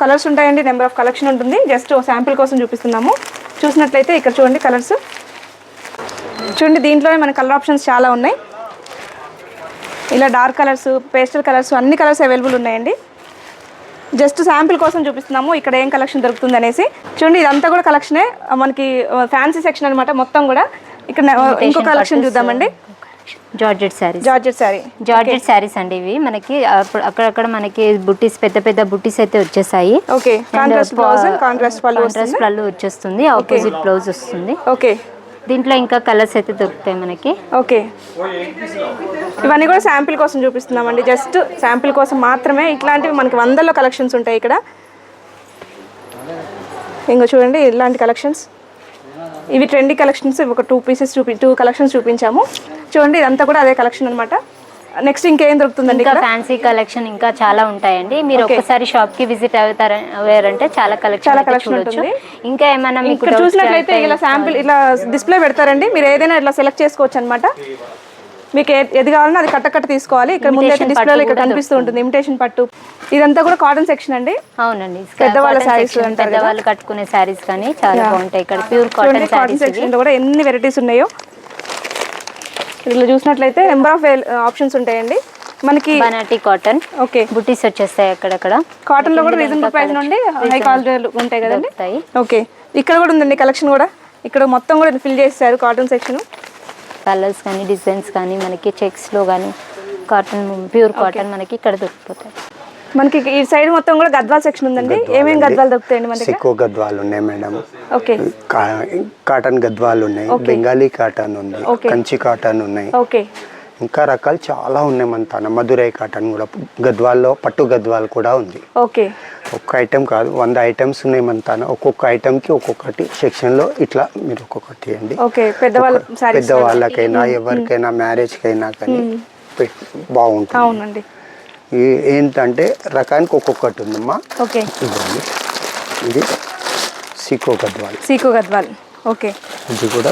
కలర్స్ ఉంటాయండి, నెంబర్ ఆఫ్ కలెక్షన్ ఉంటుంది. జస్ట్ శాంపిల్ కోసం చూపిస్తున్నాము. చూసినట్లయితే ఇక్కడ చూడండి కలర్స్ చూడండి. దీంట్లోనే మన కలర్ ఆప్షన్స్ చాలా ఉన్నాయి. ఇలా డార్క్ కలర్స్, పేస్టల్ కలర్స్, అన్ని కలర్స్ అవైలబుల్ ఉన్నాయండి. జస్ట్ శాంపిల్ కోసం చూపిస్తున్నాము ఇక్కడ ఏం కలెక్షన్ దొరుకుతుంది అనేసి. చూడండి ఇదంతా కూడా కలెక్షనే, మనకి ఫ్యాన్సీ సెక్షన్ అనమాట మొత్తం కూడా. ఇక్కడ ఇంకో కలెక్షన్ చూద్దామండి. జార్జెట్ శారీస్ అండి ఇవి. మనకి అక్కడక్కడ మనకి బుట్టీస్, పెద్ద బుట్టీస్ అయితే వచ్చేసాయి. ఓకే కాంట్రాస్ట్ బ్లౌజ్, కాంట్రాస్ట్ పళ్ళు వచ్చేస్తుంది, ఆపోజిట్ బ్లౌజ్ వస్తుంది. ఓకే దీంట్లో ఇంకా కలర్స్ అయితే దొరుకుతాయి మనకి. ఓకే ఇవన్నీ కూడా శాంపిల్ కోసం చూపిస్తున్నామండి. జస్ట్ శాంపిల్ కోసం మాత్రమే. ఇట్లాంటివి మనకి వందల్లో కలెక్షన్స్ ఉంటాయి ఇక్కడ. ఇంకో చూడండి ఇలాంటి కలెక్షన్స్. ఇవి ట్రెండీ కలెక్షన్స్. ఒక 2 కలెక్షన్స్ చూపించాము. చూడండి ఇదంతా కూడా అదే కలెక్షన్ అనమాట. నెక్స్ట్ ఇంకేం దొరుకుతుందండి? ఇంకా ఫ్యాన్సీ కలెక్షన్ ఇంకా చాలా ఉంటాయండి. మీరు ఒక్కసారి షాప్ కి విజిట్ అయ్యారంటే చాలా కలెక్షన్ ఉంటుంది. ఇంకా ఏమైనా మీకు ఇక్కడ చూసినట్లయితే ఇలా శాంపిల్ ఇలా డిస్ప్లే పెడతారండి. మీరు ఏదైనా ఇట్లా సెలెక్ట్ చేసుకోవచ్చు అనమాట. మీకు ఏది కావాలన్నా అది కట్ట తీసుకోవాలి. ఇక్కడ ముందు అయితే డిస్ప్లేలో ఇక్కడ కనిపిస్తూ ఉంటుంది ఇమిటేషన్ పట్టు. ఇదంతా కూడా కాటన్ సెక్షన్ అండి. అవునండి, పెద్దవాళ్ళ సారీస్, పెద్దవాళ్ళు కట్టుకునే సారీస్ కానీ చాలా బాగుంటాయి. ఇక్కడ ప్యూర్ కాటన్ సెక్షన్ లో కూడా ఎన్ని వెరైటీస్ ఉన్నాయో. ఇలా చూసినట్లయితే నెంబర్ ఆఫ్ ఆప్షన్స్ ఉంటాయండి మనకి. బనాటీ కాటన్, ఓకే బుటీస్ వచ్చేస్తాయి అక్కడక్కడ. కాటన్ లో కూడా రీజనబుల్ ప్రైస్ నుండి హై క్వాలిటీ ఉంటాయి కదండి. ఓకే ఇక్కడ కూడా ఉందండి కలెక్షన్ కూడా. ఇక్కడ మొత్తం కూడా ఫిల్ చేస్తారు కాటన్ సెక్షన్. కలర్స్ కానీ డిజైన్స్ కానీ మనకి చెక్స్ లో కానీ కాటన్, ప్యూర్ కాటన్ మనకి ఇక్కడ దొరికిపోతాయి. మనకి ఈ సైడ్ మొత్తం కూడా గద్వాల్ సెక్షన్ ఉందండి. ఏమేమి గద్వాలు దొరుకుతాయండి మనకి? సిక్కో గద్వాలు ఉన్నాయి మేడం. ఓకే కాటన్ గద్వాలు ఉన్నాయి, బెంగాలీ కాటన్ ఉంది, కంచి కాటన్ ఉన్నాయి. ఓకే ఇంకా రకాలు చాలా ఉన్నాయి మన తన. మధురై కాటన్ కూడా, గద్వాల్లో పట్టు గద్వాలు కూడా ఉంది. ఓకే ఒక్క ఐటెం కాదు, 100 ఐటమ్స్ ఉన్నాయి మన తన. ఒక్కొక్క ఐటెంకి ఒక్కొక్కటి సెక్షన్లో ఇట్లా మీరు ఒక్కొక్కటి తీయండి. ఓకే పెద్దవాళ్ళకైనా ఎవరికైనా మ్యారేజ్కైనా కానీ బాగుంటుంది. అవునండి. ఏంటంటే రకానికి ఒక్కొక్కటి ఉందమ్మా. ఓకే ఇది సీకో గద్వాల్. ఓకే ఇది కూడా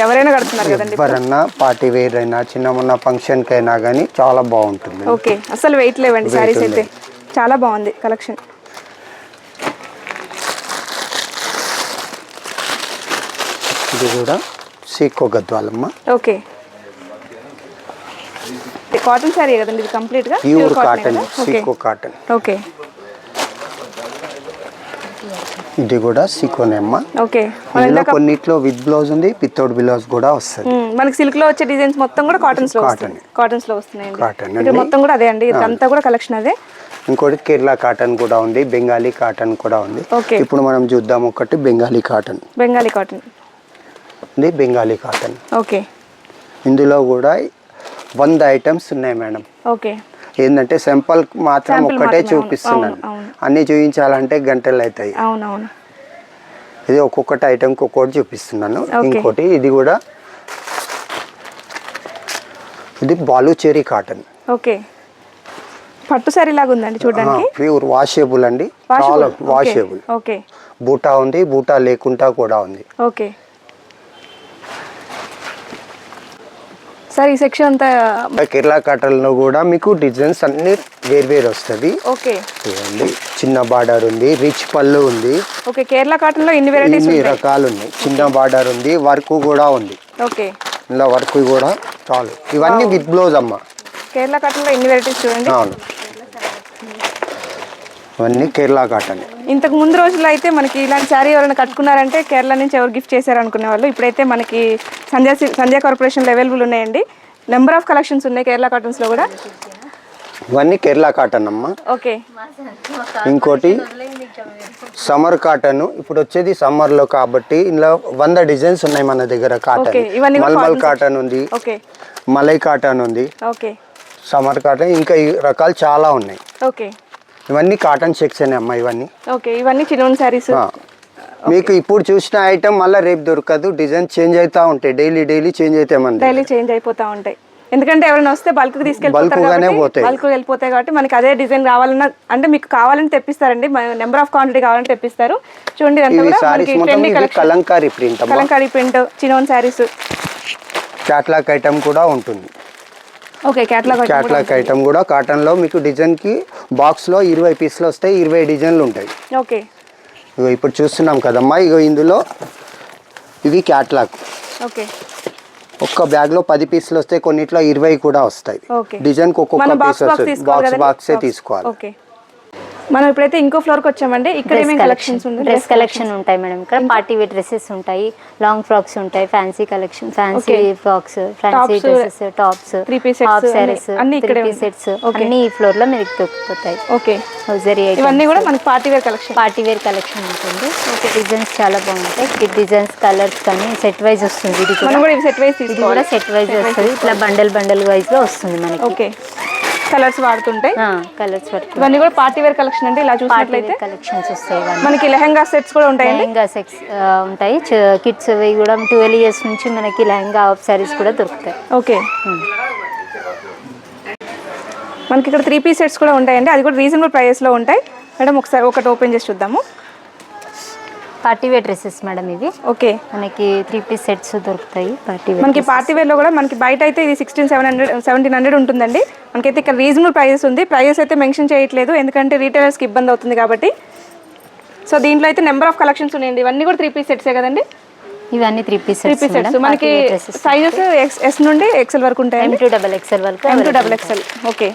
ఎవరైనా కడుతున్నారు కదండి. ఎవరన్నా పార్టీ వేర్ అయినా చిన్న మొన్న ఫంక్షన్కి అయినా కానీ చాలా బాగుంటుంది. ఓకే అసలు వెయిట్ లేవండి సారీస్ అయితే. చాలా బాగుంది కలెక్షన్. ఇది కూడా సీకో గద్వాలమ్మ. ఓకే కాటన్ సారీ కదండి ఇది కంప్లీట్ గా. ప్యూర్ కాటన్, సీకో కాటన్. ఓకే ఇది కూడా సీకోనే అమ్మ. ఓకే కొన్నిట్లో విత్ బ్లౌజ్ ఉంది, వితౌట్ బ్లౌజ్ కూడా వస్తుంది. మనకి సిల్క్ లో వచ్చే డిజైన్స్ మొత్తం కూడా కాటన్స్ లో వస్తున్నాయి. ఇది మొత్తం కూడా అదే అండి. ఇదంతా కూడా కలెక్షన్ అదే. ఇంకోటి కేరళ కాటన్ కూడా ఉంది, బెంగాలీ కాటన్ కూడా ఉంది. ఇప్పుడు మనం చూద్దాం ఒకటి బెంగాలీ కాటన్. ఇది బెంగాలీ కాటన్. ఓకే ఇందులో కూడా 100 ఐటమ్స్ ఉన్నాయి మేడం. ఓకే ఏంటంటే సింపుల్ మాత్రం ఒక్కటే చూపిస్తున్నాను. అన్ని చూపించాలంటే గంటలు అవుతాయి. అవునవును. ఇది ఒక్కొక్కటి ఐటమ్కి ఒక్కొక్కటి చూపిస్తున్నాను. ఇంకోటి ఇది కూడా, ఇది బాలుచేరి కాటన్. ఓకే పట్టు సారీ లాగా ఉందండి చూడడానికి. ప్యూర్ వాషేబుల్ అండి, చాలా వాషేబుల్. ఓకే బూటా ఉంది, బూటా లేకుండా కూడా ఉంది. ఓకే సార్ ఈ సెక్షన్ అంతా కేరళ కాటన్ లో కూడా మీకు డిజైన్స్ అన్ని వేరు వస్తుంది. ఓకే చిన్న బార్డర్ ఉంది, రిచ్ పళ్ళు ఉంది. ఓకే కేరళ కాటన్ లో ఇన్ని వెరైటీస్ ఇన్ని రకాలు ఉన్నాయి. చిన్న బార్డర్ ఉంది, వర్క్ కూడా ఉంది. ఓకే ఇలా వర్క్ కూడా చాలు. ఇవన్నీ విత్ బ్లౌజ్ అమ్మ. కేరళ కాటన్ లో ఇన్ని వెరైటీస్ చూడండి. అవును, ఇవన్నీ కేరళ కాటన్. ఇంతకు ముందు రోజుల్లో అయితే మనకి ఇలాంటి శారీ ఎవరైనా కట్టుకున్నారంటే కేరళ నుంచి ఎవరు గిఫ్ట్ చేశారు అనుకునే వాళ్ళు. ఇప్పుడైతే మనకి సంధ్యా కార్పొరేషన్లో అవైలబుల్ ఉన్నాయండి. నెంబర్ ఆఫ్ కలెక్షన్స్ ఉన్నాయి కేరళ కాటన్స్లో కూడా. ఇవన్నీ కేరళ కాటన్ అమ్మ. ఓకే ఇంకోటి సమ్మర్ కాటన్. ఇప్పుడు వచ్చేది సమ్మర్లో కాబట్టి ఇందులో 100 డిజైన్స్ ఉన్నాయి మన దగ్గర. కాటన్ మల్మల్ కాటన్ ఉంది, మలై కాటన్ ఉంది, సమ్మర్ కాటన్, ఇంకా ఈ రకాలు చాలా ఉన్నాయి. ఓకే ఇవన్నీ కాటన్ సెక్షన్ అమ్మ. ఇవన్నీ ఓకే ఇవన్నీ చిన్నోన్ సారీస్. మీకు ఇప్పుడు చూసిన ఐటమ్ మళ్ళీ రేపు దొరకదు, డిజైన్ చేంజ్ అవుతా ఉంటాయి, డైలీ చేంజ్ అవుతాయి మన డైలీ చేంజ్ అయిపోతూ ఉంటాయి. ఎందుకంటే ఎవరైనా వస్తే బల్క్ తీసుకెళ్ళిపోతారు కాబట్టి బల్క్ వెళ్ళిపోతాయి కాబట్టి మనకి అదే డిజైన్ కావాలన్నా అంటే మీకు కావాలని తెప్పిస్తారండి, నెంబర్ ఆఫ్ క్వాంటిటీ కావాలని తెప్పిస్తారు. చూడండి ఇదంతా కూడా మనకి trendy collection, Kalamkari print, Kalamkari print, chinon saris, catalogue item కూడా ఉంటుంది. ఓకే క్యాట్లాగ్ ఐటమ్ కూడా కాటన్ లో మీకు డిజైన్ కి బాక్స్ లో 20 పీసులు వస్తాయి, 20 డిజైన్లు ఉంటాయి. ఓకే ఇగో ఇప్పుడు చూస్తున్నాం కదమ్మా, ఇగో ఇందులో ఇవి క్యాట్లాగ్. ఓకే ఒక్క బ్యాగ్ లో 10 పీసులు వస్తాయి, కొన్నిట్లో 20 కూడా వస్తాయి. డిజైన్ కి ఒక్కొక్క పీస్ వస్తుంది, బాక్సే తీసుకోవాలి. ఓకే మనం ఇప్పుడైతే ఇంకో ఫ్లోర్ కి వచ్చామండి. ఇక్కడ ఏమేం కలెక్షన్స్ ఉన్నాయి? డ్రెస్ కలెక్షన్ ఉంటాయి మేడం. ఇక్కడ పార్టీ వేర్ డ్రెస్సెస్ ఉంటాయి, లాంగ్ ఫ్రాక్స్ ఉంటాయి, fancy collection, fancy frocks, fancy dresses, tops, 3 piece sets అన్ని ఇక్కడ సెట్స్ అన్ని ఈ ఫ్లోర్ లో మీకు దొరుకుతాయి. ఓకే హౌజరీ ఇవన్నీ కూడా మనకి పార్టీ వేర్ కలెక్షన్ ఉంటుంది. ఓకే డిజైన్స్ చాలా బాగుంటాయి. ఈ డిజైన్స్ కలర్స్ కానీ సెట్ వైజ్ వస్తుంది. ఇది మనం కూడా సెట్ వైజ్ ఇది కూడా సెట్ వైజ్ వస్తుంది. ఇట్లా బండల్ వైజ్ లో వస్తుంది మనకి. ఓకే కలర్స్ వాడుతుంటాయి, కలర్స్ పట్టుకుంటాయి. ఇవన్నీ కూడా పార్టీ వేర్ కలెక్షన్ అండి. ఇలా చూసినట్లయితే కలెక్షన్స్ వస్తాయి. మనకి లెహంగా సెట్స్ కూడా ఉంటాయి, లెహంగా సెట్స్ ఉంటాయి. కిడ్స్ అవి కూడా 12 ఇయర్స్ నుంచి మనకి లెహంగా ఆఫ్ సారీస్ కూడా దొరుకుతాయి. ఓకే మనకి ఇక్కడ 3 పీస్ సెట్స్ కూడా ఉంటాయండి, అది కూడా రీజనబుల్ ప్రైస్ లో ఉంటాయి. మేడం ఒకసారి ఒకటి ఓపెన్ చేసి చూద్దాము. పార్టీ వేర్ డ్రెస్సెస్ మేడం ఇవి. ఓకే మనకి 3 పీస్ సెట్స్ దొరుకుతాయి పార్టీ వేర్. మనకి పార్టీ వేర్ లో కూడా మనకి బయట అయితే ఇది 1700 ఉంటుందండి. మనకైతే ఇక్కడ రీజనబుల్ ప్రైజెస్ ఉంది. ప్రైజెస్ అయితే మెన్షన్ చేయట్లేదు ఎందుకంటే రీటైలర్స్కి ఇబ్బంది అవుతుంది కాబట్టి. సో దీంట్లో అయితే నెంబర్ ఆఫ్ కలెక్షన్స్ ఉన్నాయండి. ఇవన్నీ కూడా 3 పీస్ సెట్సే కదండి. ఇవన్నీ 3 పీస్ సెట్స్ మనకి సైజెస్ ఎస్ నుండి XL వరకు ఉంటాయి. M2XXL వరకు. M2XXL ఓకే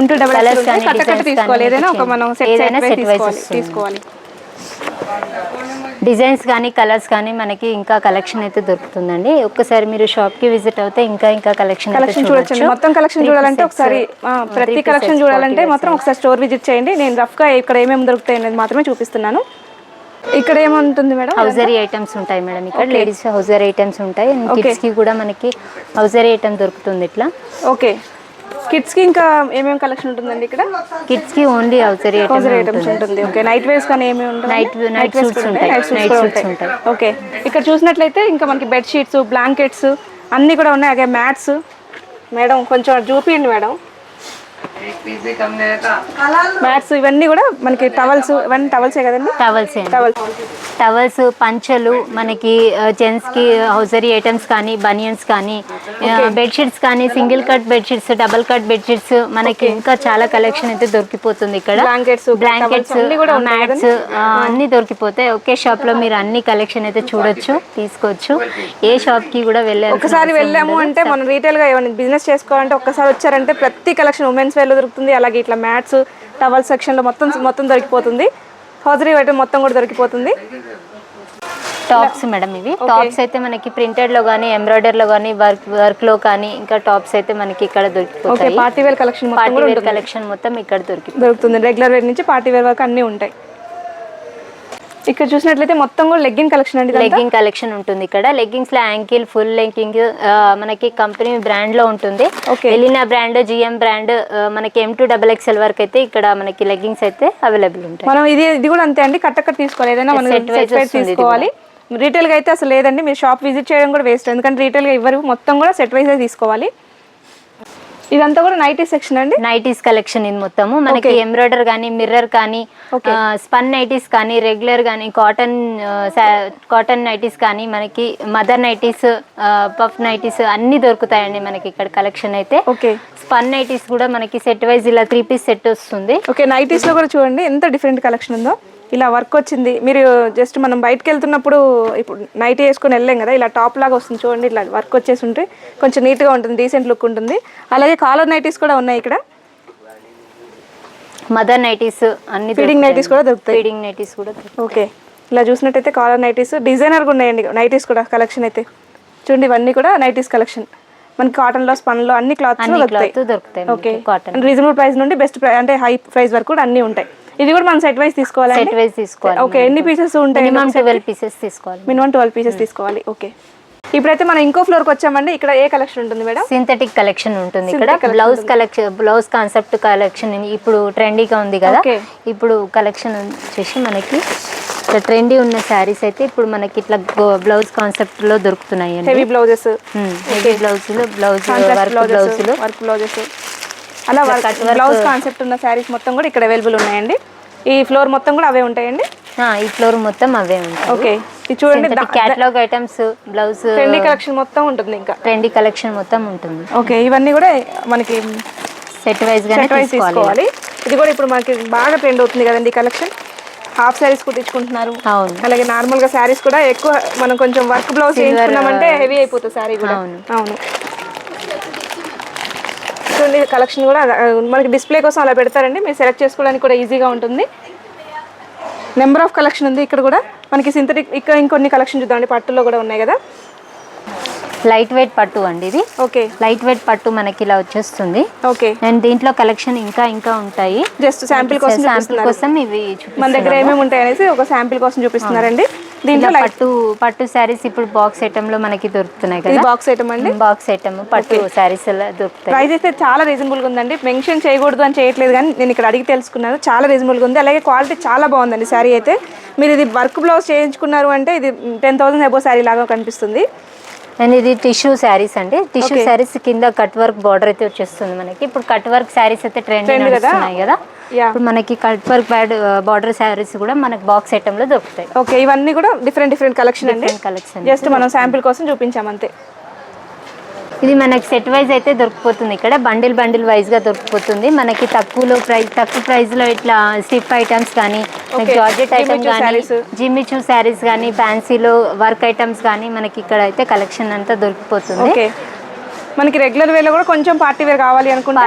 M2XXL కట్ట తీసుకోవాలి, ఏదైనా ఒక మనం సెట్ తీసుకోవాలి. డిజైన్స్ కానీ కలర్స్ కానీ మనకి ఇంకా కలెక్షన్ అయితే దొరుకుతుందండి. ఒక్కసారి మీరు షాప్ కి విజిట్ అవుతే ఇంకా కలెక్షన్ చూడొచ్చు. మొత్తం కలెక్షన్ చూడాలంటే ఒకసారి ప్రతి కలెక్షన్ చూడాలంటే మాత్రం ఒకసారి స్టోర్ విజిట్ చేయండి. నేను రఫ్ గా ఇక్కడ ఏమేమి దొరుకుతాయి అనేది మాత్రమే చూపిస్తున్నాను. ఇక్కడ ఏముంటుంది మేడం? హౌజరీ ఐటమ్స్ ఉంటాయి మేడం. ఇక్కడ లేడీస్ హౌజరీ ఐటమ్స్ ఉంటాయి. కిడ్స్ కి కూడా మనకి హౌజరీ ఐటమ్ దొరుకుతుంది ఇట్లా. ఓకే కిడ్స్ కి ఇంకా ఏమేమి కలెక్షన్ ఉంటుందండి? ఇక్కడ కిడ్స్ కి ఓన్లీ హౌజరీ ఐటమ్స్ ఉంటుంది. ఓకే నైట్ వేర్స్ కానీ ఏమేమి ఉంటాయి? నైట్ సూట్స్ ఉంటాయి. ఓకే ఇక్కడ చూసినట్లయితే ఇంకా మనకి బెడ్ షీట్స్, బ్లాంకెట్స్ అన్నీ కూడా ఉన్నాయి. అలాగే మ్యాట్స్. మేడం కొంచెం చూపియండి మేడం. మ్యాట్స్ ఇవన్నీ కూడా మనకి టవల్స్, ఇవన్నీ టవల్సే కదండి. టవల్స్, పంచలు, మనకి జెంట్స్ కి హౌజరీ ఐటమ్స్ కానీ, బనియన్స్ కానీ, బెడ్షీట్స్ కానీ, single cut bedsheets, double cut bedsheets మనకి ఇంకా చాలా కలెక్షన్ అయితే దొరికిపోతుంది. ఇక్కడ బ్లాంకెట్స్, మ్యాట్స్ అన్ని దొరికిపోతాయి. ఒకే షాప్ లో మీరు అన్ని కలెక్షన్ అయితే చూడొచ్చు, తీసుకోవచ్చు. ఏ షాప్ కి కూడా వెళ్ళాలి. ఒకసారి వెళ్ళాము అంటే మనం రీటైల్ గా ఏమైనా బిజినెస్ చేసుకోవాలంటే ఒక్కసారి వచ్చారంటే ప్రతి కలెక్షన్ ఉమెన్స్ వేర్ లో దొరుకుతుంది. అలాగే ఇట్లా మ్యాట్స్, టవల్ సెక్షన్ లో మొత్తం దొరికిపోతుంది. హౌజరీ ఐటమ్ మొత్తం కూడా దొరికిపోతుంది. టాప్స్ మేడం ఇవి. టాప్స్ అయితే మనకి ప్రింటెడ్ లో కానీ, ఎంబ్రాయిడరీ లో కానీ, వర్క్ లో కానీ ఇంకా టాప్స్ అయితే మనకి ఇక్కడ దొరికిపోతాయి. పార్టీ వేర్ కలెక్షన్ మొత్తం ఇక్కడ దొరుకుతుంది. రెగ్యులర్ వేర్ నుంచి పార్టీ వేర్ వరకు అన్ని ఉంటాయి. ఇక్కడ చూసినట్లయితే మొత్తం కూడా లెగ్గింగ్ కలెక్షన్ అండి. లెగ్గింగ్ కలెక్షన్ ఉంటుంది ఇక్కడ. లెగ్గింగ్స్ లో యాంకిల్, ఫుల్ లెగ్గింగ్ మనకి కంపెనీ బ్రాండ్ లో ఉంటుంది. ఎలినా బ్రాండ్, GM బ్రాండ్, మనకి M2XXL వరకు అయితే ఇక్కడ మనకి లెగ్గింగ్స్ అయితే అవైలబుల్ ఉంటాయి. మనం ఇది కూడా అంతే అండి, కట్ట తీసుకోవాలి. ఏదైనా మనం సెట్ వైజ్ తీసుకోవాలి. రీటైల్ గా అయితే అసలు లేదండి. మీరు షాప్ విజిట్ చేయడం కూడా వేస్ట్, ఎందుకంటే రీటైల్ గా ఇవ్వరు. మొత్తం కూడా సెట్ వైజ్ తీసుకోవాలి. ఇదంతా కూడా నైటీ సెక్షన్ అండి. నైటీస్ కలెక్షన్ ఇది మొత్తము మనకి ఎంబ్రాయిడర్ కానీ, మిర్రర్ కానీ, స్పన్ నైటీస్ కానీ, రెగ్యులర్ కానీ, కాటన్ నైటీస్ కానీ, మనకి మదర్ నైటీస్, పఫ్ నైటీస్ అన్ని దొరుకుతాయండి మనకి ఇక్కడ కలెక్షన్ అయితే. స్పన్ నైటీస్ కూడా మనకి సెట్ వైజ్ ఇలా 3 పీస్ సెట్ వస్తుంది. ఓకే నైటీస్ లో కూడా చూడండి ఎంత డిఫరెంట్ కలెక్షన్ ఉందో. ఇలా వర్క్ వచ్చింది. మీరు జస్ట్ మనం బయటకు వెళ్తున్నప్పుడు ఇప్పుడు నైట్ వేసుకొని వెళ్ళాం కదా, ఇలా టాప్ లాగా వస్తుంది చూడండి. ఇట్లా వర్క్ వచ్చేసి ఉంటే కొంచెం నీట్గా ఉంటుంది, డీసెంట్ లుక్ ఉంటుంది. అలాగే కాలర్ నైటీస్ కూడా ఉన్నాయి ఇక్కడ. మదర్ నైటీస్ అన్ని, ఫీడింగ్ నైటీస్ కూడా దొరుకుతాయి. ఫీడింగ్ నైటీస్ కూడా. ఓకే ఇలా చూసినట్టయితే కాలర్ నైటీస్ డిజైనర్గా ఉన్నాయండి నైటీస్ కూడా. కలెక్షన్ అయితే చూడండి, ఇవన్నీ కూడా నైటీస్ కలెక్షన్. మనకి కాటన్ లో, స్పన్ లో అన్ని క్లాత్స్ దొరుకుతాయి. ఓకే రీజనబుల్ ప్రైస్ నుండి బెస్ట్ అంటే హై ప్రైస్ వరకు కూడా అన్ని ఉంటాయి. ఇది కూడా మనం సెట్ వైజ్ తీసుకోవాలి. ఓకే ఎన్ని పీసెస్ ఉంటాయి? మినిమం 12 పీసెస్ తీసుకోవాలి. మినిమం 12 పీసెస్ తీసుకోవాలి. ఓకే ఇప్పుడైతే మనం ఇంకో ఫ్లోర్ కి వచ్చామండి. ఇక్కడ ఏ కలెక్షన్ ఉంటుంది మేడం? సింథటిక్ కలెక్షన్ ఉంటుంది ఇక్కడ. Blouse collection, blouse concept collection ఇప్పుడు ట్రెండీగా ఉంది కదా. ఇప్పుడు కలెక్షన్ వచ్చేసి మనకి ఇట్లా ట్రెండీ ఉన్న శారీస్ అయితే ఇప్పుడు మనకి ఇట్లా బ్లౌజ్ కాన్సెప్ట్ లో దొరుకుతున్నాయి అండి. హెవీ బ్లౌజెస్, హెవీ బ్లౌజులు, వర్క్ బ్లౌజెస్, అలా బ్లౌజ్ కాన్సెప్ట్ ఉన్న శారీస్ మొత్తం కూడా ఇక్కడ అవైలబుల్ ఉన్నాయండి. ఈ ఫ్లోర్ మొత్తం కూడా అవే ఉంటాయండి. ఈ ఫ్లోర్ మొత్తం అవే ఉంటాయి. ఓకే, ఇది చూడండి catalogue items, blouse trendy collection మొత్తం ఉంటుంది. ఇంకా ట్రెండీ కలెక్షన్ మొత్తం ఉంటుంది. ఓకే, ఇవన్నీ కూడా మనకి సెట్ వైజ్ గానే తీసుకోవాలి. ఇది కూడా ఇప్పుడు మనకి బాగా ట్రెండ్ అవుతుంది కదండి కలెక్షన్. హాఫ్ శారీస్ కుట్టించుకుంటున్నారు. అవును, అలాగే నార్మల్ గా శారీస్ కూడా ఎక్కువ మనం కొంచెం వర్క్ బ్లౌజ్ చేయించుకున్నామంటే హెవీ అయిపోతుంది శారీ కూడా. అవును, చూడండి కలెక్షన్ కూడా మనకి డిస్ప్లే కోసం అలా పెడతారండి. మీరు సెలెక్ట్ చేసుకోవడానికి కూడా ఈజీగా ఉంటుంది. నెంబర్ ఆఫ్ కలెక్షన్ ఉంది ఇక్కడ కూడా మనకి. సింథటిక్ ఇక్కడ ఇంకొన్ని కలెక్షన్ చూద్దామండి. పట్టులో కూడా ఉన్నాయి కదా. లైట్ వెయిట్ పట్టు అండి ఇది. ఓకే, లైట్ వెయిట్ పట్టు మనకి ఇలా వచ్చేస్తుంది. ఓకే, అండ్ దీంట్లో కలెక్షన్ ఇంకా ఉంటాయి. జస్ట్ శాంపిల్ కోసం ఇవి మన దగ్గర ఏమేమి ఉంటాయి అనేసి ఒక శాంపిల్ కోసం చూపిస్తున్నారండి. దీంట్లో పట్టు శారీస్ ఇప్పుడు బాక్స్ ఐటమ్ లో మనకి దొరుకుతున్నాయి కదా. బాక్స్ ఐటమ్ అండి, బాక్స్ ఐటమ్ పట్టు శారీస్ దొరుకుతాయి. ప్రైస్ అయితే చాలా రీజనబుల్ గా ఉందండి. మెన్షన్ చేయకూడదు అని చేయట్లేదు, కానీ నేను ఇక్కడ అడిగి తెలుసుకున్నాను. చాలా రీజనబుల్ గా ఉంది. అలాగే క్వాలిటీ చాలా బాగుందండి శారీ అయితే. మీరు ఇది వర్క్ బ్లౌజ్ చేయించుకున్నారు అంటే ఇది 10,000 అబోవ్ శారీ లాగా కనిపిస్తుంది. అండ్ ఇది టిష్యూ శారీస్ అండి. టిష్యూ శారీస్ కింద కట్ వర్క్ బార్డర్ అయితే వచ్చేస్తుంది మనకి. ఇప్పుడు కట్ వర్క్ శారీస్ అయితే ట్రెండ్ నడుస్తున్నాయి కదా. ఇప్పుడు మనకి కట్ వర్క్ బార్డర్ శారీస్ కూడా మనకి బాక్స్ ఐటమ్ లో దొరుకుతాయి. ఓకే, ఇవన్నీ కూడా డిఫరెంట్ కలెక్షన్ అండి. జస్ట్ మనం శాంపిల్ కోసం చూపించాం అంతే. ఇది మనకి సెట్ వైజ్ అయితే దొరికిపోతుంది. ఇక్కడ బండిల్ వైజ్ గా దొరికిపోతుంది మనకి. తక్కువ ప్రైస్ లో ఇట్లా స్టిఫ్ ఐటమ్స్ కానీ, జార్జెట్ ఐటమ్ కానీ, జిమ్మిచూ శారీస్ కానీ, ఫ్యాన్సీలో వర్క్ ఐటమ్స్ కానీ మనకి ఇక్కడ అయితే కలెక్షన్ అంతా దొరికిపోతుంది. మనకి రెగ్యులర్ వేలో కూడా కొంచెం పార్టీ వేర్ కావాలి అనుకుంటే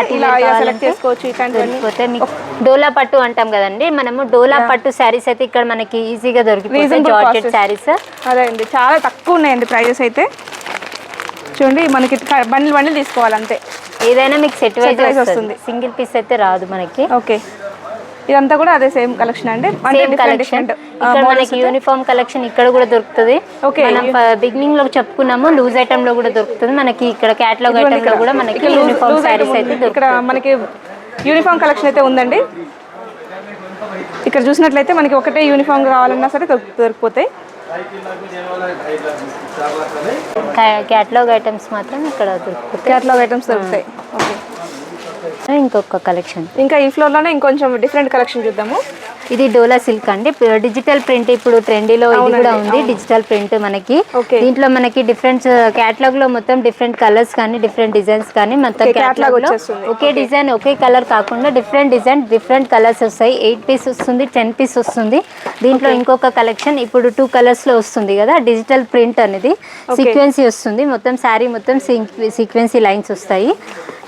సెలెక్ట్ చేసుకోవచ్చు. దొరికిపోతే మీకు డోలా పట్టు అంటాం కదండి మనము. డోలా పట్టు శారీస్ అయితే ఇక్కడ మనకి ఈజీగా దొరికిపోతాయి. జార్జెట్ శారీస్ అదే అండి, చాలా తక్కువ ఉన్నాయండి ప్రైజెస్ అయితే. చూడండి మనకి బండిల్ తీసుకోవాలి అంతే. ఏదైనా మీకు సెట్ వైజ్ వస్తుంది, సింగిల్ పీస్ అయితే రాదు మనకి. ఓకే, ఇదంతా కూడా అదే సేమ్ కలెక్షన్ అండి. ఇక్కడ మనకి యూనిఫామ్ కలెక్షన్ ఇక్కడ కూడా దొరుకుతుంది. మనం బిగినింగ్ లో చెప్పుకున్నాము లూజ్ ఐటమ్ లో కూడా దొరుకుతుంది మనకి. ఇక్కడ క్యాటలాగ్ ఐటమ్ లో కూడా మనకి యూనిఫామ్ శారీస్ అయితే ఇక్కడ మనకి యూనిఫామ్ కలెక్షన్ అయితే ఉందండి. ఇక్కడ చూసినట్లయితే మనకి ఒకటే యూనిఫామ్ కావాలన్నా సరే దొరికిపోతాయి. క్యాటలాగ్ ఐటమ్స్ మాత్రం ఇక్కడ దొరుకుతాయి. క్యాటలాగ్ ఐటమ్స్ దొరుకుతాయి. ఓకే, ఇంకొక కలెక్షన్ ఇంకా ఈ ఫ్లోర్ లోనే ఇంకొంచెం డిఫరెంట్ కలెక్షన్ చూద్దాము. ఇది డోలా సిల్క్ అండి. డిజిటల్ ప్రింట్ ఇప్పుడు ట్రెండీలో ఇది కూడా ఉంది. డిజిటల్ ప్రింట్ మనకి దీంట్లో మనకి డిఫరెంట్ క్యాటలాగ్ లో మొత్తం డిఫరెంట్ కలర్స్ కానీ, డిఫరెంట్ డిజైన్స్ కానీ మొత్తం క్యాటలాగ్ లో ఒకే డిజైన్ ఒకే కలర్ కాకుండా డిఫరెంట్ డిజైన్ డిఫరెంట్ కలర్స్ వస్తాయి. 8 పీస్ వస్తుంది, 10 పీస్ వస్తుంది. దీంట్లో ఇంకొక కలెక్షన్ ఇప్పుడు 2 కలర్స్ లో వస్తుంది కదా. డిజిటల్ ప్రింట్ అనేది సీక్వెన్సీ వస్తుంది. మొత్తం శారీ మొత్తం సీక్వెన్సీ లైన్స్ వస్తాయి.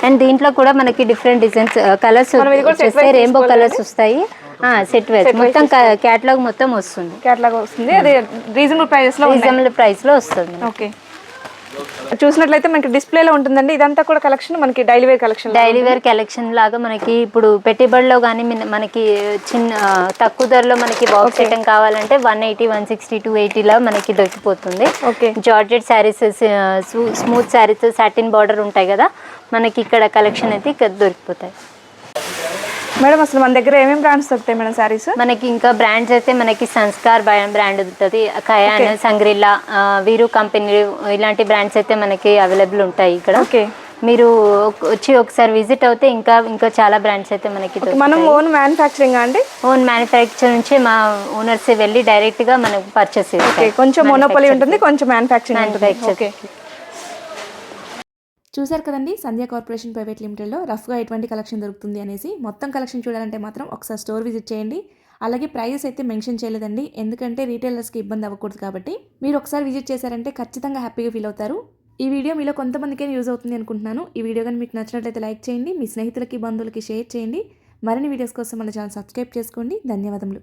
అండ్ దీంట్లో కూడా మనకి డిఫరెంట్ డిజైన్స్ కలర్స్ వస్తాయి. రెయిన్బో కలర్స్ వస్తాయి. సెట్ వైజ్ మొత్తం క్యాటలాగ్ మొత్తం వస్తుంది. అది రీజనబుల్ ప్రైస్ లో వస్తుంది. ఓకే, చూసినట్లయితే మనకి డిస్ప్లేలో ఉంటుందండి. ఇదంతా కూడా కలెక్షన్ మనకి డైలీ వేర్ కలెక్షన్ లాగా మనకి ఇప్పుడు పెట్టుబడిలో కానీ మనకి చిన్న తక్కువ ధరలో మనకి బాక్స్ ఐటమ్ కావాలంటే 180, 160, 280 లా మనకి దొరికిపోతుంది. Georgette saris, smooth saris, satin border ఉంటాయి కదా మనకి. ఇక్కడ కలెక్షన్ అయితే ఇక్కడ దొరికిపోతాయి. మేడం అసలు మన దగ్గర ఏమేమి బ్రాండ్స్ దొరుకుతాయి మేడం శారీస్? మనకి ఇంకా బ్రాండ్స్ అయితే మనకి సంస్కార్ బ్రాండ్ ఉంటుంది, కయాన్, సంగ్రిల్లా, వీరు కంపెనీ ఇలాంటి బ్రాండ్స్ అయితే మనకి అవైలబుల్ ఉంటాయి ఇక్కడ. ఓకే, మీరు వచ్చి ఒకసారి విజిట్ అవుతే ఇంకా చాలా బ్రాండ్స్ అయితే మనకి. మనం ఓన్ మ్యానుఫ్యాక్చరింగ్ అండి? ఓన్ మ్యానుఫ్యాక్చర్ నుంచి మా ఓనర్స్ వెళ్ళి డైరెక్ట్ గా మనకు పర్చేస్ చేస్తాం. కొంచెం మోనోపోలీ ఉంటుంది, కొంచెం మ్యానుఫ్యాక్చరింగ్. చూసారు కదండి సంధ్య కార్పొరేషన్ ప్రైవేట్ లిమిటెడ్లో రఫ్గా ఎటువంటి కలెక్షన్ దొరుకుతుంది అనేసి. మొత్తం కలెక్షన్ చూడాలంటే మాత్రం ఒకసారి స్టోర్ విజిట్ చేయండి. అలాగే ప్రైజెస్ అయితే మెన్షన్ చేయలేదండి, ఎందుకంటే రీటైలర్స్కి ఇబ్బంది అవ్వకూడదు కాబట్టి. మీరు ఒకసారి విజిట్ చేశారంటే ఖచ్చితంగా హ్యాపీగా ఫీల్ అవుతారు. ఈ వీడియో మీలో కొంతమందికే యూజ్ అవుతుంది అనుకుంటున్నాను. ఈ వీడియో కానీ మీకు నచ్చినట్లయితే లైక్ చేయండి, మీ స్నేహితులకి బంధువులకి షేర్ చేయండి. మరిన్ని వీడియోస్ కోసం మన ఛానల్ సబ్స్క్రైబ్ చేసుకోండి. ధన్యవాదములు.